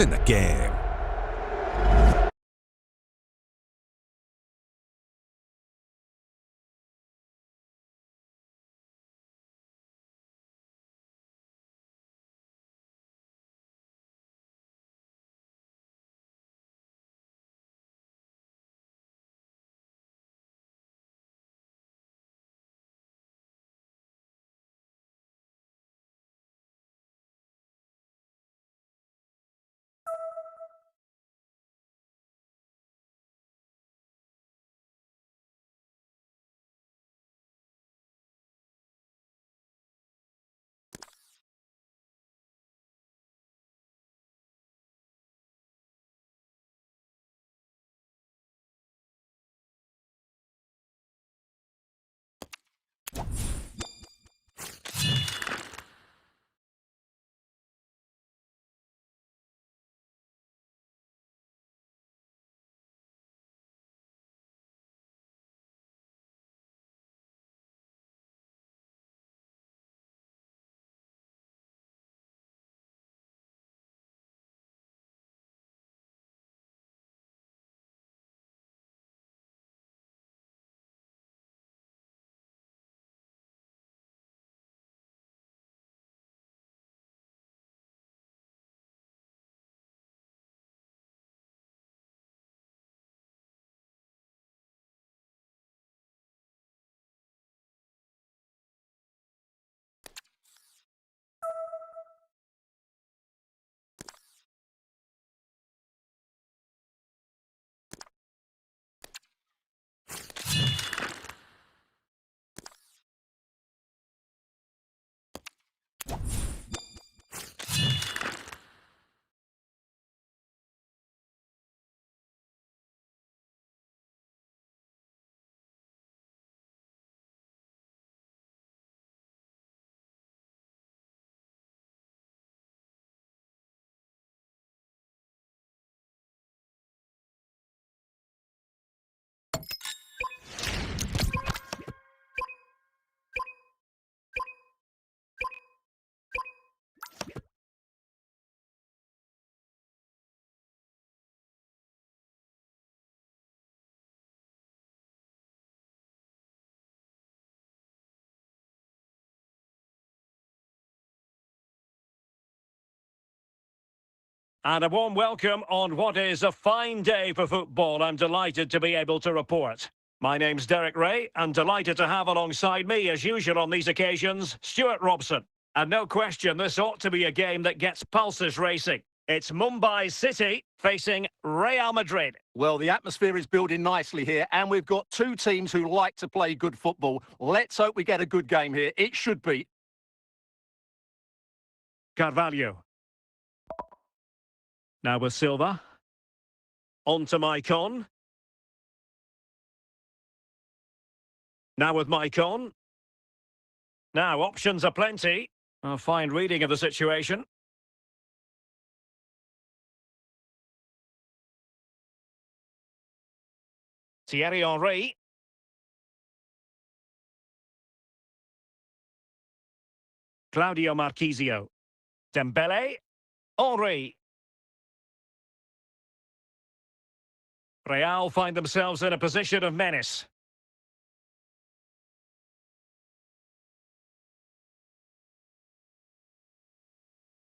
What's in the game? And a warm welcome on what is a fine day for football. I'm delighted to be able to report. My name's Derek Ray, and delighted to have alongside me, as usual on these occasions, Stuart Robson. And no question, this ought to be a game that gets pulses racing. It's Mumbai City facing Real Madrid. Well, the atmosphere is building nicely here, and we've got two teams who like to play good football. Let's hope we get a good game here. It should be. Carvalho. Now with Silva. On to Maicon. Now with Maicon. Now, options are plenty. A fine reading of the situation. Thierry Henry. Claudio Marchisio. Dembele. Henry. Real find themselves in a position of menace.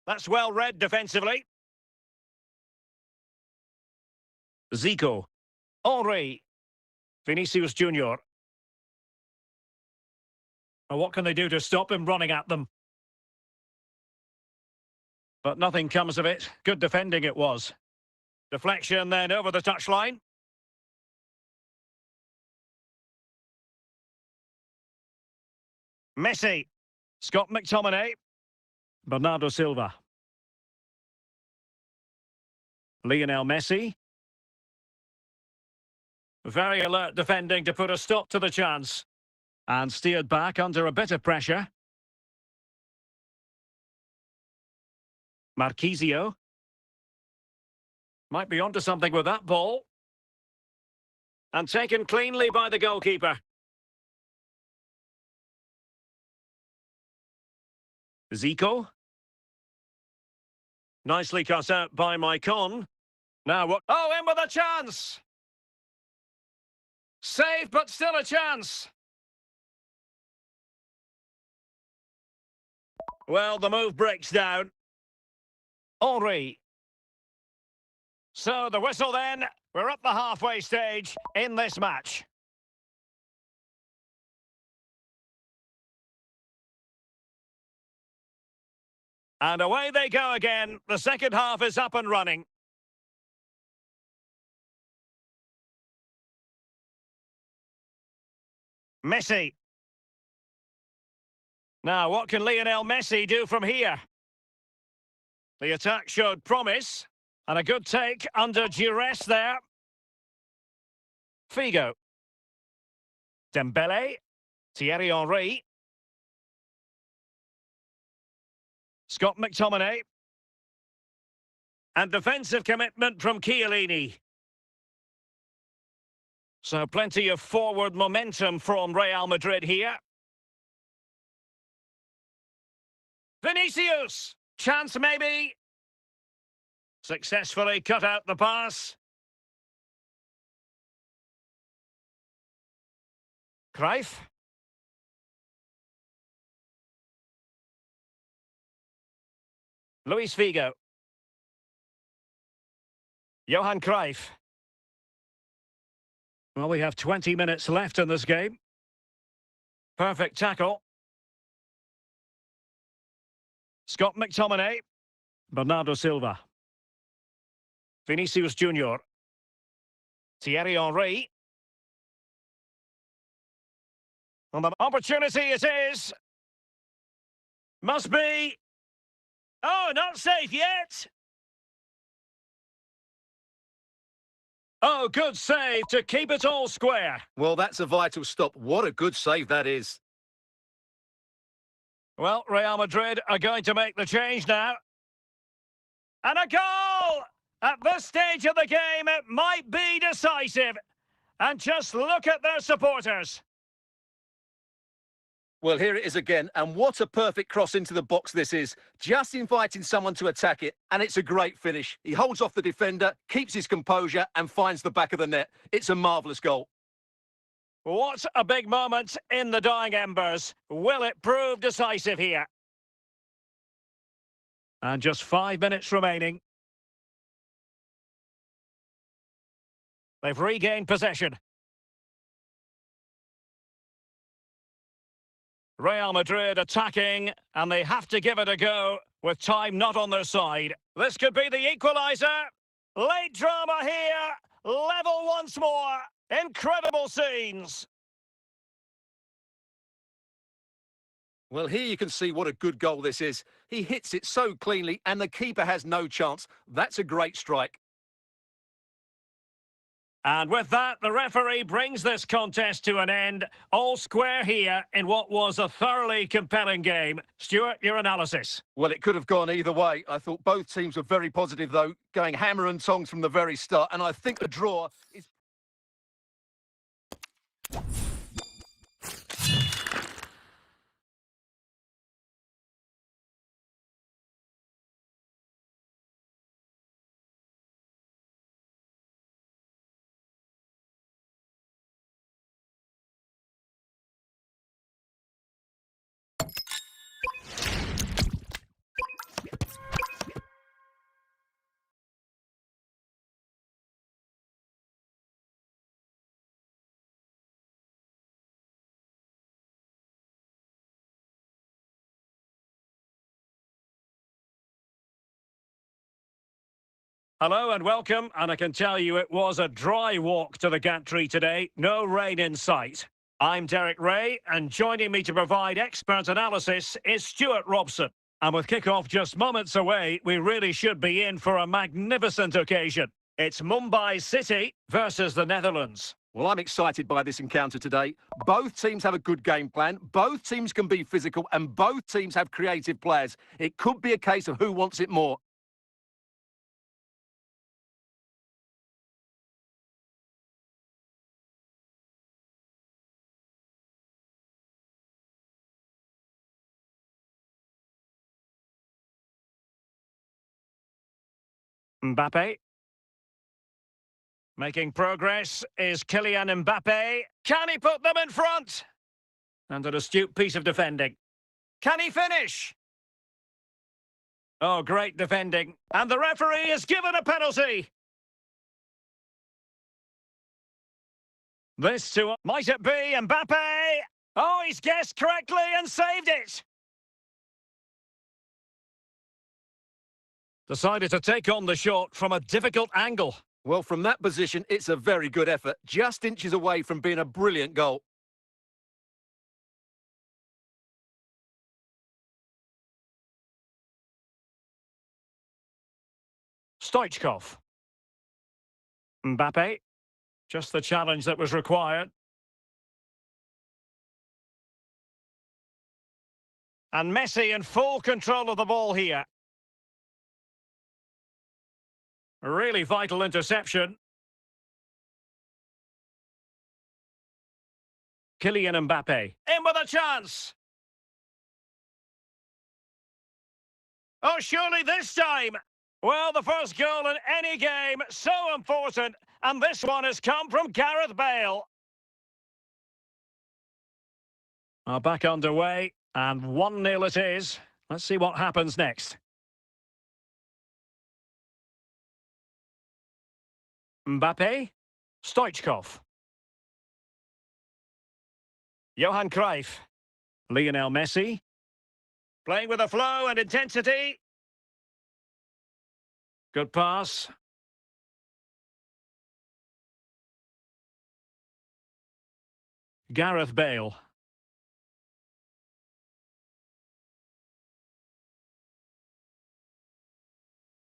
That's well read defensively. Zico. Henry. Vinicius Junior. What can they do to stop him running at them? But nothing comes of it. Good defending it was. Deflection then over the touchline. Messi. Scott McTominay. Bernardo Silva. Lionel Messi. Very alert defending to put a stop to the chance. And steered back under a bit of pressure. Marchisio. Might be onto something with that ball. And taken cleanly by the goalkeeper. Zico. Nicely cut out by Maicon. Now what? Oh, in with a chance! Save, but still a chance. Well, the move breaks down. Henri. So the whistle then. We're at the halfway stage in this match. And away they go again. The second half is up and running. Messi. Now, what can Lionel Messi do from here? The attack showed promise. And a good take under duress there. Figo. Dembele. Thierry Henry. Scott McTominay. And defensive commitment from Chiellini. So plenty of forward momentum from Real Madrid here. Vinicius! Chance maybe. Successfully cut out the pass. Cruyff. Luis Figo. Johan Cruyff. Well, we have 20 minutes left in this game. Perfect tackle. Scott McTominay. Bernardo Silva. Vinicius Junior. Thierry Henry. And the opportunity it is. Must be. Oh, not safe yet. Oh, good save to keep it all square. Well, that's a vital stop. What a good save that is. Well, Real Madrid are going to make the change now. And a goal! At this stage of the game, it might be decisive. And just look at their supporters. Well, here it is again, and what a perfect cross into the box this is. Just inviting someone to attack it, and it's a great finish. He holds off the defender, keeps his composure, and finds the back of the net. It's a marvellous goal. What a big moment in the dying embers. Will it prove decisive here? And just 5 minutes remaining. They've regained possession. Real Madrid attacking, and they have to give it a go with time not on their side. This could be the equaliser. Late drama here. Level once more. Incredible scenes. Well, here you can see what a good goal this is. He hits it so cleanly, and the keeper has no chance. That's a great strike. And with that, the referee brings this contest to an end. All square here in what was a thoroughly compelling game. Stuart, your analysis? Well, it could have gone either way. I thought both teams were very positive, though, going hammer and tongs from the very start. And I think the draw is... Hello and welcome, and I can tell you it was a dry walk to the gantry today, no rain in sight. I'm Derek Ray, and joining me to provide expert analysis is Stuart Robson. And with kick-off just moments away, we really should be in for a magnificent occasion. It's Mumbai City versus the Netherlands. Well, I'm excited by this encounter today. Both teams have a good game plan, both teams can be physical, and both teams have creative players. It could be a case of who wants it more. Mbappe. Making progress is Kylian Mbappe. Can he put them in front? And an astute piece of defending. Can he finish? Oh, great defending. And the referee has given a penalty. This to... Might it be Mbappe? Oh, he's guessed correctly and saved it. Decided to take on the shot from a difficult angle. Well, from that position, it's a very good effort. Just inches away from being a brilliant goal. Stoichkov. Mbappe. Just the challenge that was required. And Messi in full control of the ball here. A really vital interception. Kylian Mbappe. In with a chance. Oh, surely this time. Well, the first goal in any game, so important. And this one has come from Gareth Bale. Back underway, and 1-0 it is. Let's see what happens next. Mbappe. Stoichkov. Johan Cruyff. Lionel Messi. Playing with a flow and intensity. Good pass. Gareth Bale.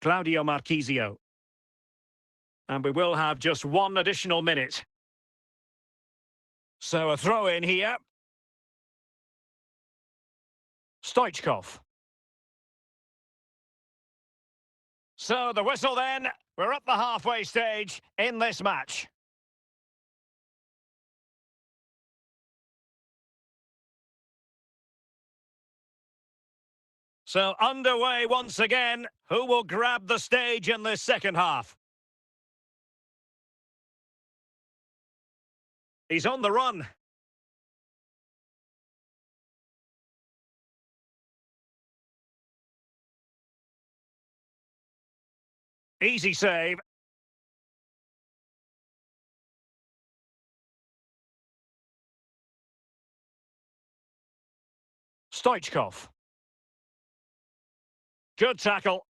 Claudio Marchisio. And we will have just one additional minute. So a throw in here. Stoichkov. So the whistle then. We're at the halfway stage in this match. So underway once again. Who will grab the stage in this second half? He's on the run. Easy save. Stoichkov. Good tackle.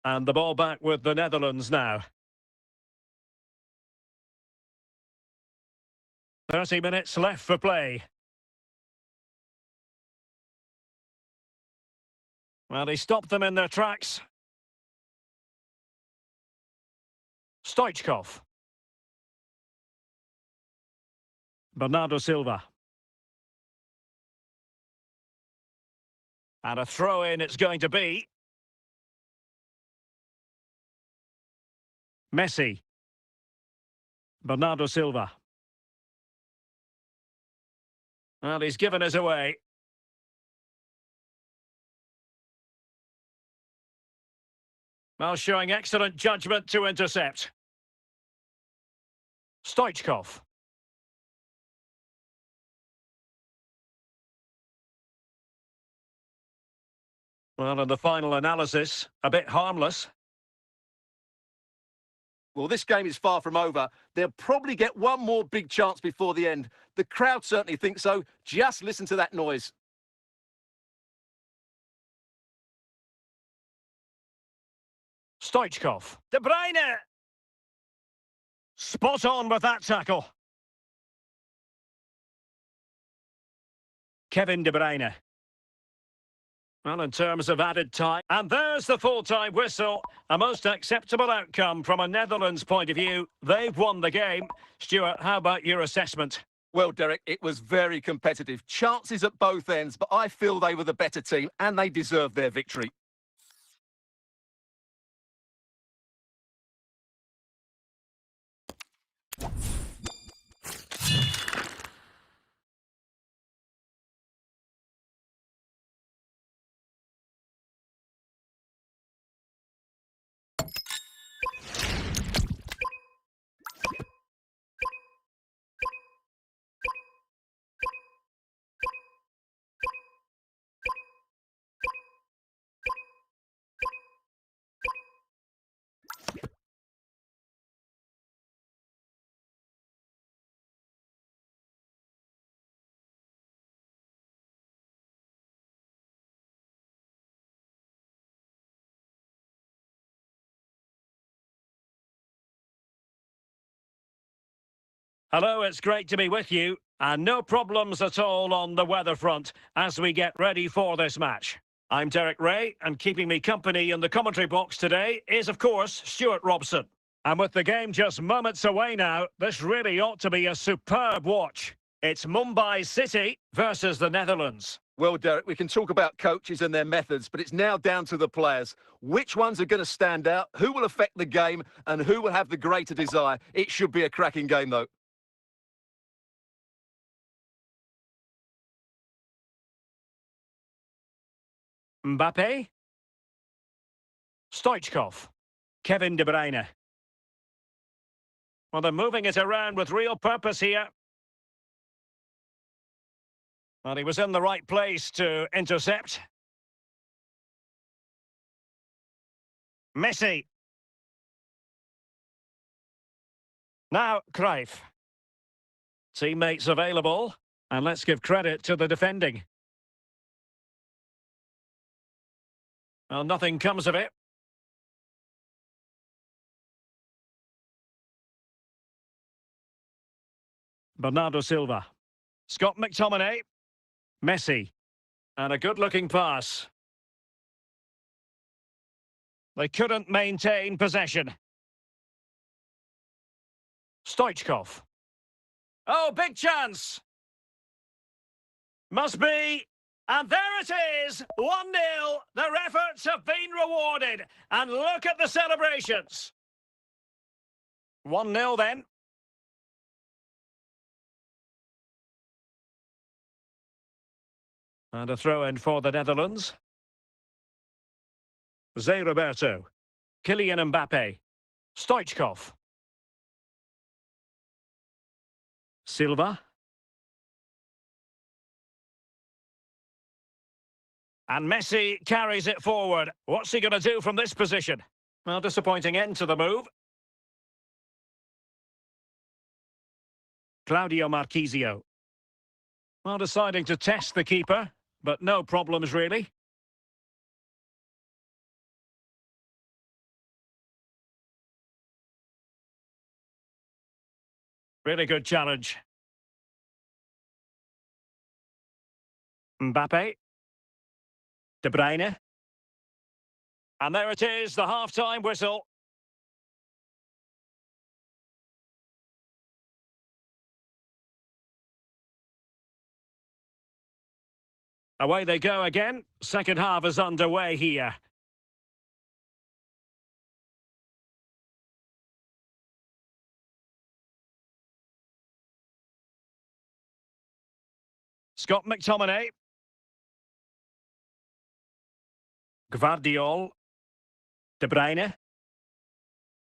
And the ball back with the Netherlands now. 30 minutes left for play. Well, he stopped them in their tracks. Stoichkov. Bernardo Silva. And a throw-in it's going to be. Messi. Bernardo Silva. Well, he's given us away. Well, showing excellent judgment to intercept. Stoichkov. Well, in the final analysis, a bit harmless. Well, this game is far from over. They'll probably get one more big chance before the end. The crowd certainly think so. Just listen to that noise. Stoichkov. De Bruyne. Spot on with that tackle. Kevin De Bruyne. Well, in terms of added time, and there's the full-time whistle. A most acceptable outcome from a Netherlands point of view. They've won the game. Stuart, how about your assessment? Well, Derek, it was very competitive. Chances at both ends, but I feel they were the better team and they deserved their victory. Hello, it's great to be with you. And no problems at all on the weather front as we get ready for this match. I'm Derek Ray, and keeping me company in the commentary box today is, of course, Stuart Robson. And with the game just moments away now, this really ought to be a superb watch. It's Mumbai City versus the Netherlands. Well, Derek, we can talk about coaches and their methods, but it's now down to the players. Which ones are going to stand out, who will affect the game, and who will have the greater desire? It should be a cracking game, though. Mbappe. Stoichkov. Kevin De Bruyne. Well, they're moving it around with real purpose here. Well, he was in the right place to intercept. Messi. Now, Cruyff. Teammates available. And let's give credit to the defending. Well, nothing comes of it. Bernardo Silva. Scott McTominay. Messi. And a good-looking pass. They couldn't maintain possession. Stoichkov. Oh, big chance! Must be. And there it is! 1-0. Their efforts have been rewarded. And look at the celebrations. 1-0 then. And a throw-in for the Netherlands. Zé Roberto. Kylian Mbappe. Stoichkov. Silva. And Messi carries it forward. What's he going to do from this position? Well, disappointing end to the move. Claudio Marchisio. Well, deciding to test the keeper, but no problems really. Really good challenge. Mbappe. De Bruyne. And there it is, the half-time whistle. Away they go again. Second half is underway here. Scott McTominay. Gvardiol. De Bruyne.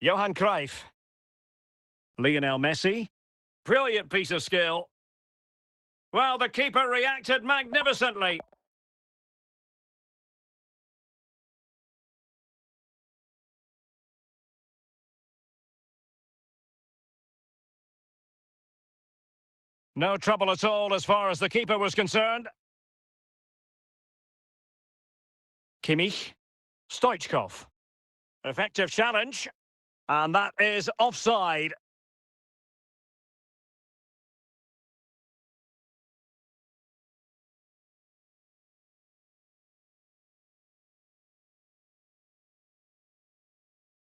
Johan Cruyff. Lionel Messi. Brilliant piece of skill. Well, the keeper reacted magnificently. No trouble at all as far as the keeper was concerned. Kimmich. Stoichkov. Effective challenge. And that is offside.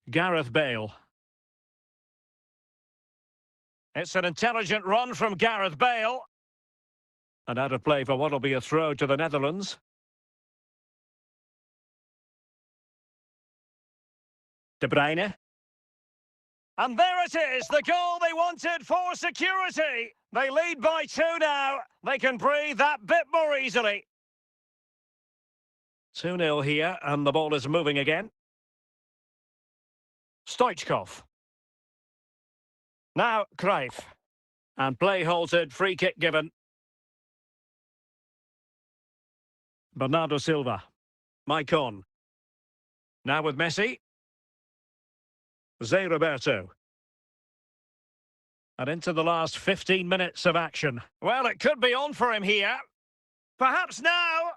Gareth Bale. It's an intelligent run from Gareth Bale. And out of play for what will be a throw to the Netherlands. De Bruyne. And there it is, the goal they wanted for security. They lead by 2 now. They can breathe that bit more easily. 2-0 here, and the ball is moving again. Stoichkov. Now Cruyff. And play halted, free kick given. Bernardo Silva. Maicon. Now with Messi. Zé Roberto. And into the last 15 minutes of action. Well, it could be on for him here. Perhaps now.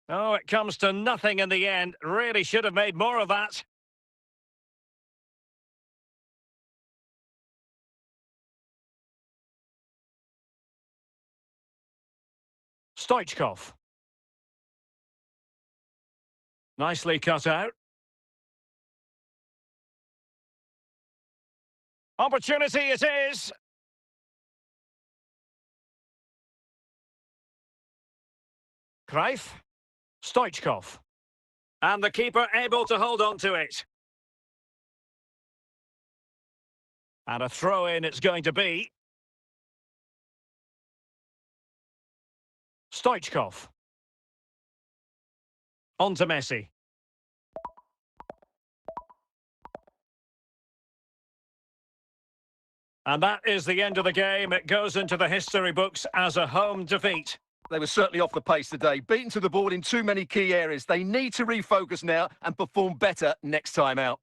Oh, it comes to nothing in the end. Really should have made more of that. Stoichkov. Nicely cut out. Opportunity it is. Greif. Stoichkov. And the keeper able to hold on to it. And a throw-in it's going to be. Stoichkov. On to Messi. And that is the end of the game. It goes into the history books as a home defeat. They were certainly off the pace today, beaten to the board in too many key areas. They need to refocus now and perform better next time out.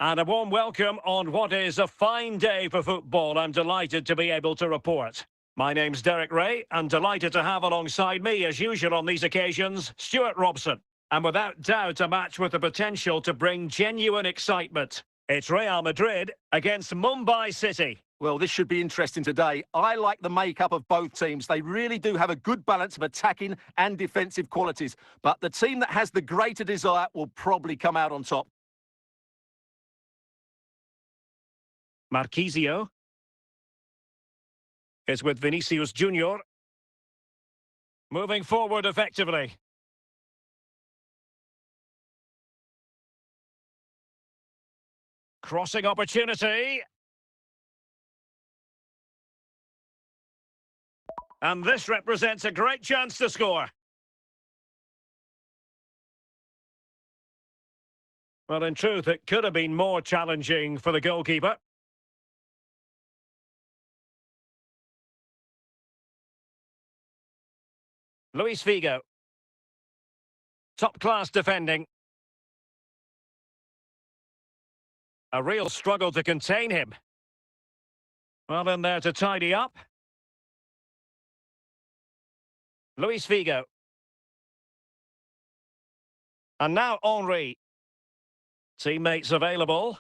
And a warm welcome on what is a fine day for football. I'm delighted to be able to report. My name's Derek Ray, and delighted to have alongside me, as usual on these occasions, Stuart Robson. And without doubt, a match with the potential to bring genuine excitement. It's Real Madrid against Mumbai City. Well, this should be interesting today. I like the makeup of both teams. They really do have a good balance of attacking and defensive qualities. But the team that has the greater desire will probably come out on top. Marquisio is with Vinicius Junior. Moving forward effectively. Crossing opportunity. And this represents a great chance to score. Well, in truth, it could have been more challenging for the goalkeeper. Luis Figo. Top-class defending. A real struggle to contain him. Well, in there to tidy up. Luis Figo. And now Henry. Teammates available.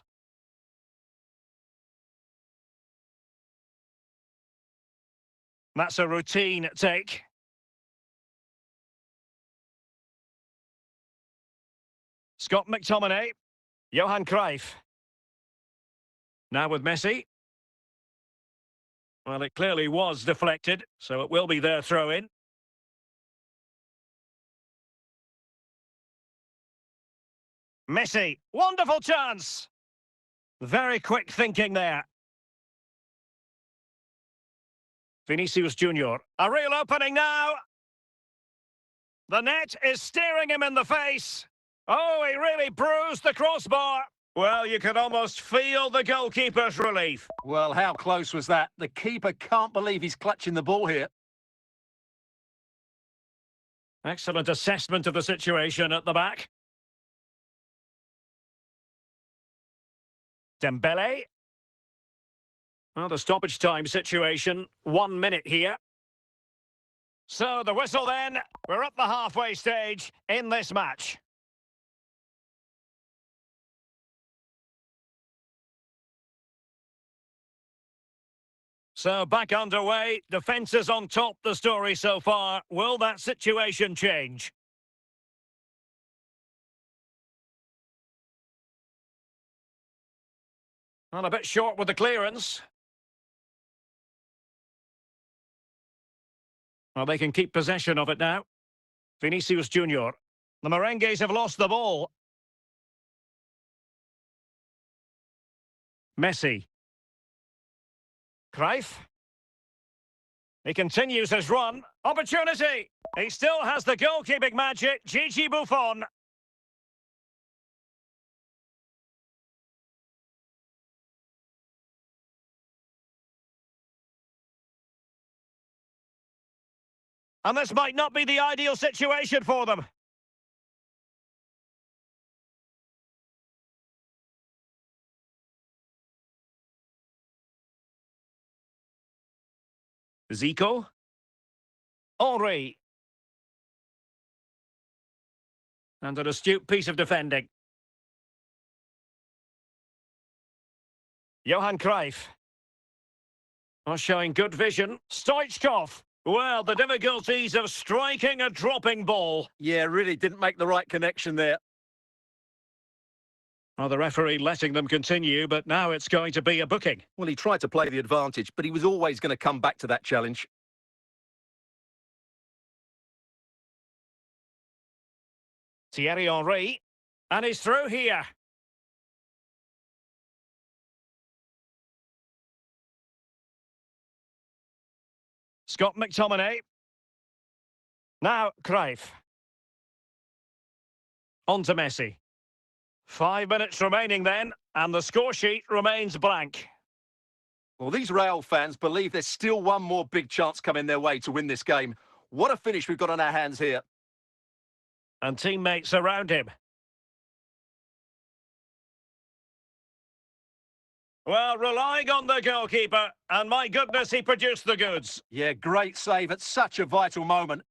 That's a routine take. Scott McTominay. Johan Cruyff. Now with Messi. Well, it clearly was deflected, so it will be their throw-in. Messi, wonderful chance! Very quick thinking there. Vinicius Junior, a real opening now! The net is staring him in the face. Oh, he really bruised the crossbar. Well, you could almost feel the goalkeeper's relief. Well, how close was that? The keeper can't believe he's clutching the ball here. Excellent assessment of the situation at the back. Dembele. Well, the stoppage time situation, 1 minute here. So the whistle then, we're at the halfway stage in this match. So back underway, defence is on top, the story so far. Will that situation change? Well, a bit short with the clearance. Well, they can keep possession of it now. Vinicius Junior. The Merengues have lost the ball. Messi. Cruyff. He continues his run. Opportunity! He still has the goalkeeping magic. Gigi Buffon. And this might not be the ideal situation for them. Zico. Henry. And an astute piece of defending. Johan Cruyff. Oh, showing good vision. Stoichkov. Well, the difficulties of striking a dropping ball. Yeah, really didn't make the right connection there. Oh, the referee letting them continue, but now it's going to be a booking. Well, he tried to play the advantage, but he was always going to come back to that challenge. Thierry Henry. And he's through here. Scott McTominay. Now, Cruyff. On to Messi. 5 minutes remaining then, and the score sheet remains blank. Well, these Real fans believe there's still one more big chance coming their way to win this game. What a finish we've got on our hands here. And teammates around him. Well, relying on the goalkeeper, and my goodness, he produced the goods. Yeah, great save at such a vital moment.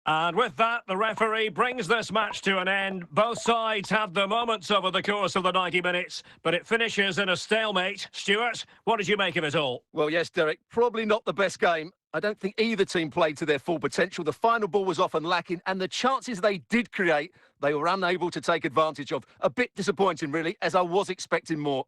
And with that, the referee brings this match to an end. Both sides had their moments over the course of the 90 minutes, but it finishes in a stalemate. Stuart, what did you make of it all? Well, yes, Derek, probably not the best game. I don't think either team played to their full potential. The final ball was often lacking, and the chances they did create, they were unable to take advantage of. A bit disappointing, really, as I was expecting more.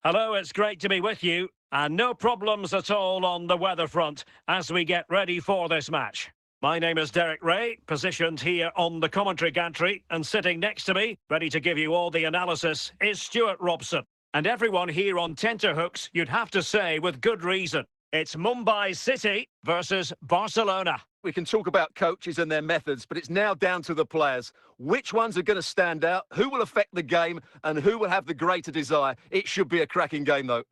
Hello, it's great to be with you. And no problems at all on the weather front as we get ready for this match. My name is Derek Ray, positioned here on the commentary gantry, and sitting next to me, ready to give you all the analysis, is Stuart Robson. And everyone here on tenterhooks, you'd have to say with good reason. It's Mumbai City versus Barcelona. We can talk about coaches and their methods, but it's now down to the players. Which ones are going to stand out, who will affect the game, and who will have the greater desire? It should be a cracking game, though.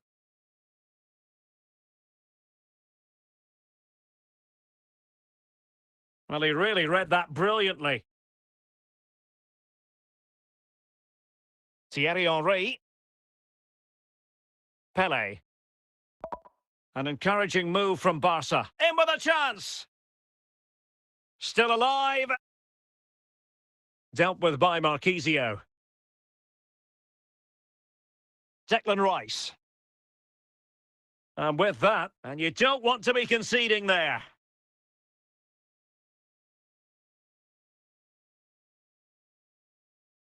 Well, he really read that brilliantly. Thierry Henry. Pele. An encouraging move from Barca. In with a chance! Still alive. Dealt with by Marquisio. Declan Rice. And with that, and you don't want to be conceding there.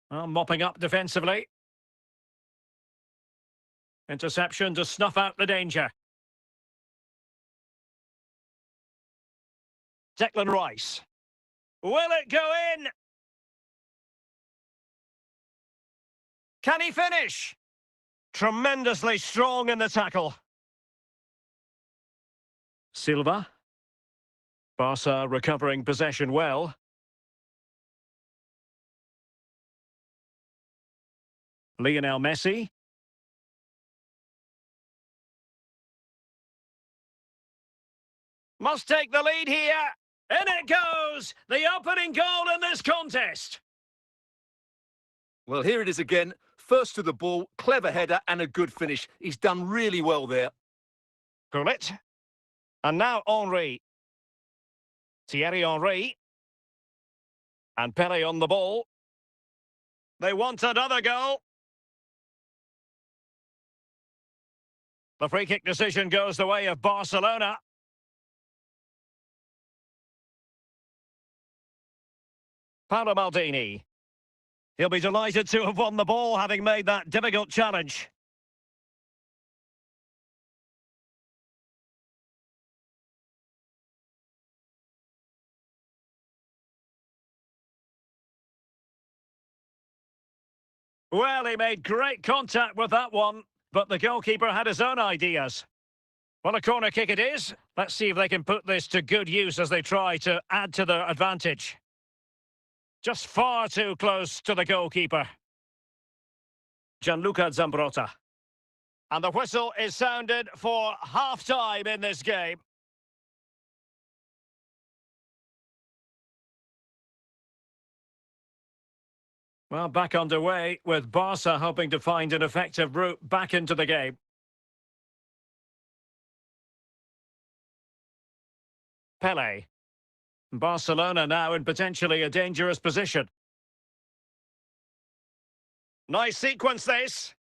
Well, mopping up defensively. Interception to snuff out the danger. Declan Rice. Will it go in? Can he finish? Tremendously strong in the tackle. Silva. Barca recovering possession well. Lionel Messi. Must take the lead here. In it goes! The opening goal in this contest. Well, here it is again. First to the ball, clever header and a good finish. He's done really well there. Gullit. And now Henry. Thierry Henry. And Pele on the ball. They want another goal. The free kick decision goes the way of Barcelona. Paolo Maldini. He'll be delighted to have won the ball, having made that difficult challenge. Well, he made great contact with that one, but the goalkeeper had his own ideas. Well, a corner kick it is. Let's see if they can put this to good use as they try to add to their advantage. Just far too close to the goalkeeper. Gianluca Zambrotta. And the whistle is sounded for half-time in this game. Well, back underway with Barca hoping to find an effective route back into the game. Pele. Barcelona now in potentially a dangerous position. Nice sequence this.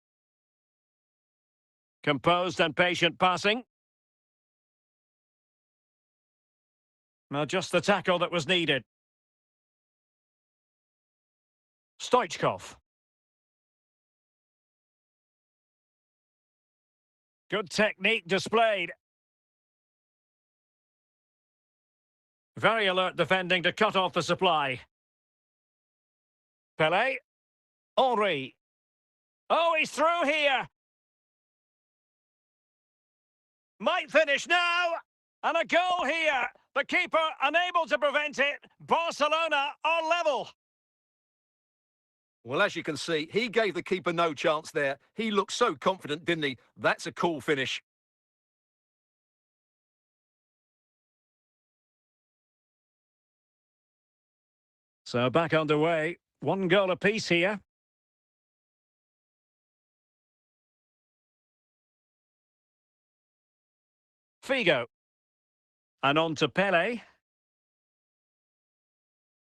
Composed and patient passing. Now just the tackle that was needed. Stoichkov. Good technique displayed. Very alert defending to cut off the supply. Pele. Henry. Oh, he's through here. Might finish now. And a goal here. The keeper unable to prevent it. Barcelona are level. Well, as you can see, he gave the keeper no chance there. He looked so confident, didn't he? That's a cool finish. So back underway. One goal apiece here. Figo. And on to Pele.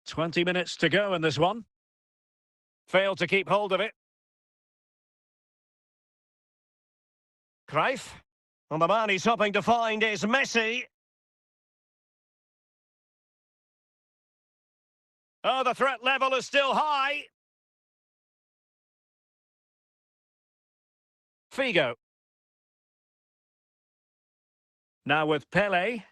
20 minutes to go in this one. Failed to keep hold of it. Cruyff. And the man he's hoping to find is Messi. Oh, the threat level is still high. Figo. Now with Pele,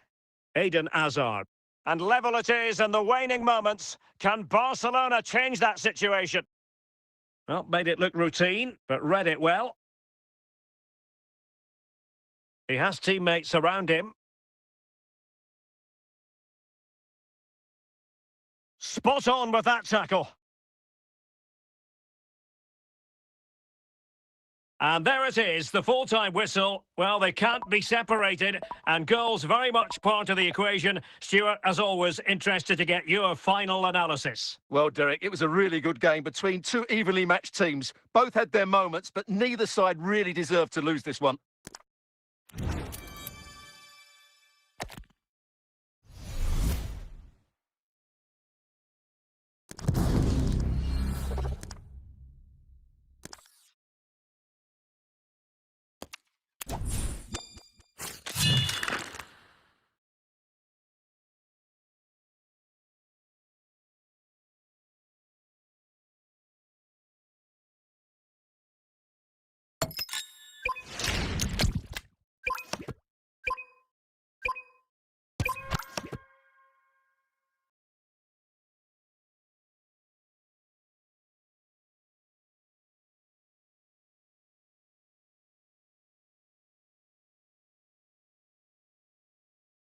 Eden Hazard. And level it is in the waning moments. Can Barcelona change that situation? Well, made it look routine, but read it well. He has teammates around him. Spot on with that tackle. And there it is, the full-time whistle. Well, they can't be separated, and goals very much part of the equation. Stuart, as always, interested to get your final analysis. Well, Derek, it was a really good game between two evenly matched teams. Both had their moments, but neither side really deserved to lose this one.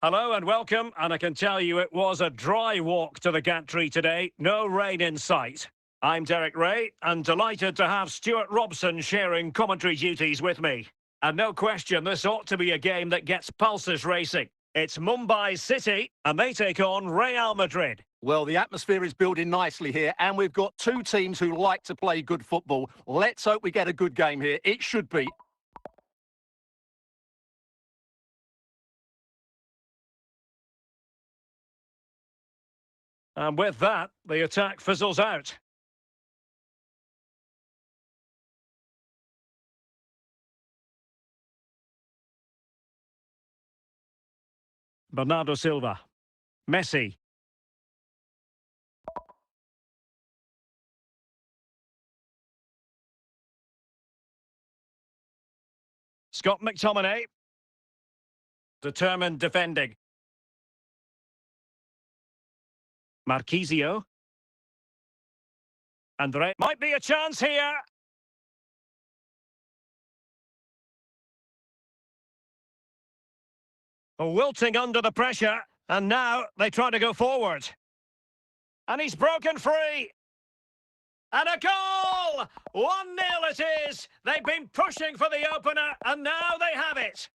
Hello and welcome, and I can tell you it was a dry walk to the gantry today. No rain in sight. I'm Derek Ray, and delighted to have Stuart Robson sharing commentary duties with me. And no question, this ought to be a game that gets pulses racing. It's Mumbai City, and they take on Real Madrid. Well, the atmosphere is building nicely here, and we've got two teams who like to play good football. Let's hope we get a good game here. It should be. And with that, the attack fizzles out. Bernardo Silva. Messi. Scott McTominay. Determined defending. Marquisio. Andre. Might be a chance here. Wilting under the pressure, and now they try to go forward. And he's broken free. And a goal! 1-0 it is. They've been pushing for the opener, and now they have it.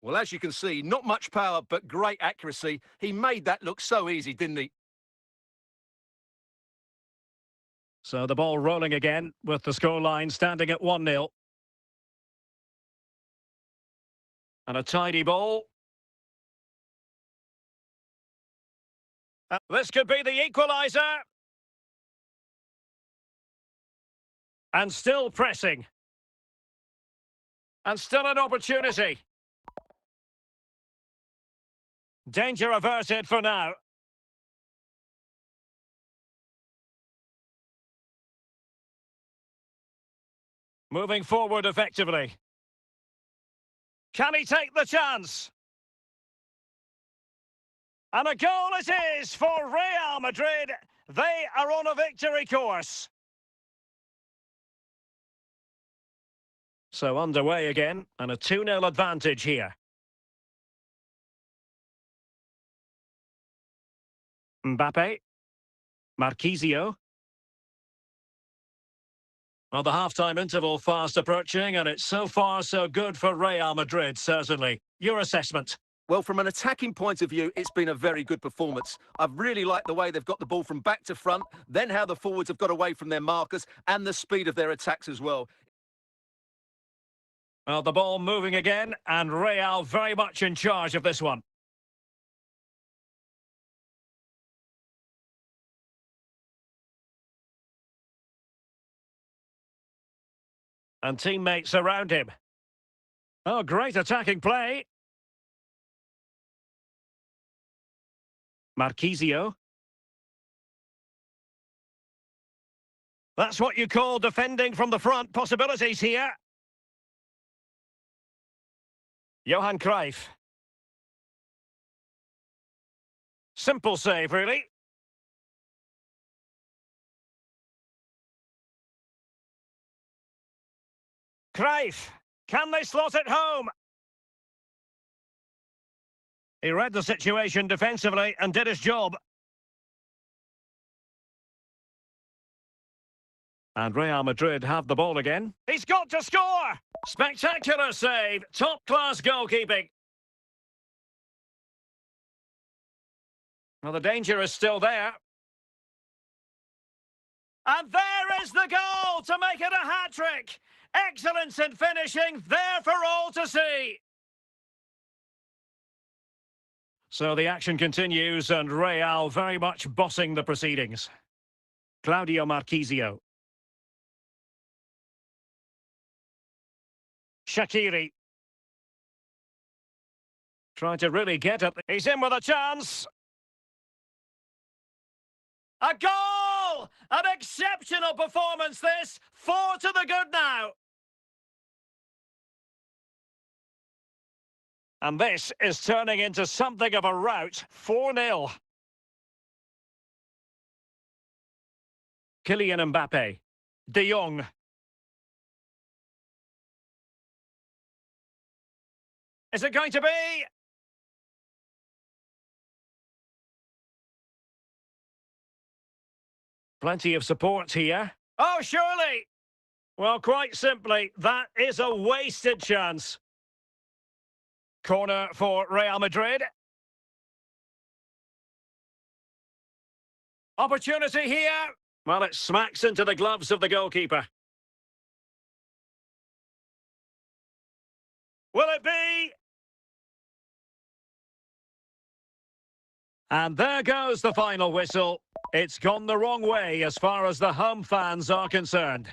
Well, as you can see, not much power, but great accuracy. He made that look so easy, didn't he? So the ball rolling again, with the scoreline standing at 1-0. And a tidy ball. This could be the equaliser. And still pressing. And still an opportunity. Danger averted for now. Moving forward effectively. Can he take the chance? And a goal it is for Real Madrid. They are on a victory course. So underway again, and a 2-0 advantage here. Mbappe. Marquisio. Well, the half-time interval fast approaching, and it's so far so good for Real Madrid, certainly. Your assessment? Well, from an attacking point of view, it's been a very good performance. I've really liked the way they've got the ball from back to front, then how the forwards have got away from their markers, and the speed of their attacks as well. Well, the ball moving again, and Real very much in charge of this one. And teammates around him. Oh, great attacking play. Marquisio. That's what you call defending from the front. Possibilities here. Johan Cruyff. Simple save, really. Cruyff. Can they slot it home? He read the situation defensively and did his job. And Real Madrid have the ball again. He's got to score! Spectacular save. Top-class goalkeeping. Well, the danger is still there. And there is the goal to make it a hat-trick. Excellence in finishing, there for all to see. So the action continues and Real very much bossing the proceedings. Claudio Marchisio. Shaqiri. Trying to really get it. He's in with a chance. A goal! An exceptional performance this. 4 to the good now. And this is turning into something of a rout. 4-0. Kylian Mbappe. De Jong. Is it going to be? Plenty of support here. Oh, surely! Well, quite simply, that is a wasted chance. Corner for Real Madrid. Opportunity here. Well, it smacks into the gloves of the goalkeeper. Will it be? And there goes the final whistle. It's gone the wrong way as far as the home fans are concerned.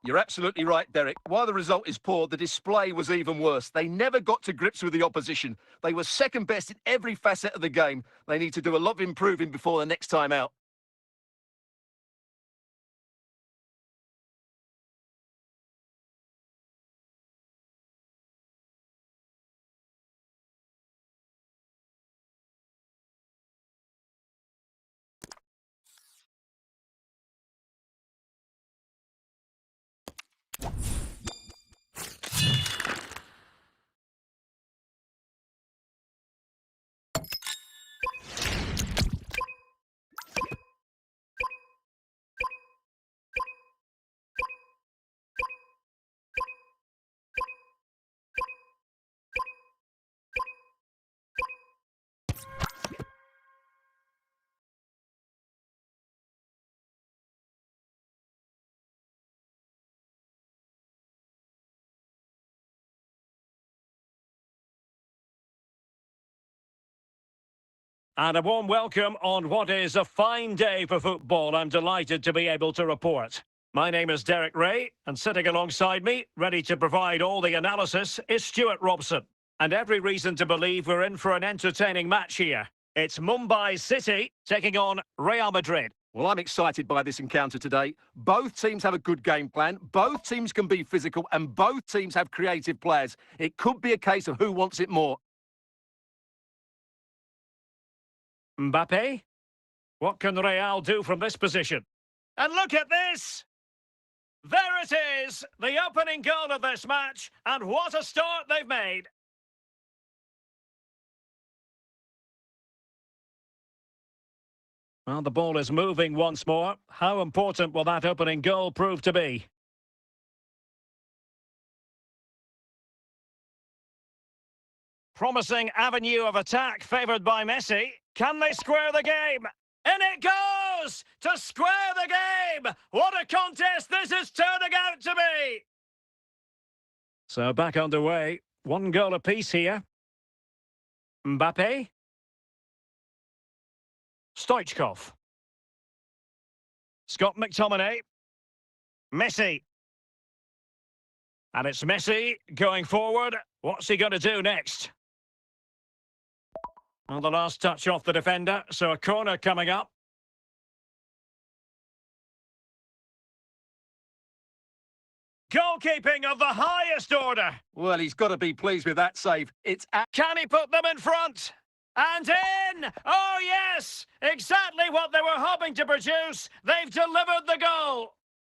You're absolutely right, Derek. While the result is poor, the display was even worse. They never got to grips with the opposition. They were second best in every facet of the game. They need to do a lot of improving before the next time out. And a warm welcome on what is a fine day for football. I'm delighted to be able to report. My name is Derek Ray, and sitting alongside me, ready to provide all the analysis, is Stuart Robson. And every reason to believe we're in for an entertaining match here. It's Mumbai City taking on Real Madrid. Well, I'm excited by this encounter today. Both teams have a good game plan, both teams can be physical, and both teams have creative players. It could be a case of who wants it more. Mbappe? What can Real do from this position? And look at this! There it is! The opening goal of this match, and what a start they've made! Well, the ball is moving once more. How important will that opening goal prove to be? Promising avenue of attack favoured by Messi. Can they square the game? In it goes! To square the game! What a contest this is turning out to be! So back underway. 1 goal apiece here. Mbappe. Stoichkov. Scott McTominay. Messi. And it's Messi going forward. What's he going to do next? Well, the last touch off the defender, so a corner coming up. Goalkeeping of the highest order. Well, he's got to be pleased with that save. Can he put them in front? And in! Oh, yes! Exactly what they were hoping to produce. They've delivered the goal.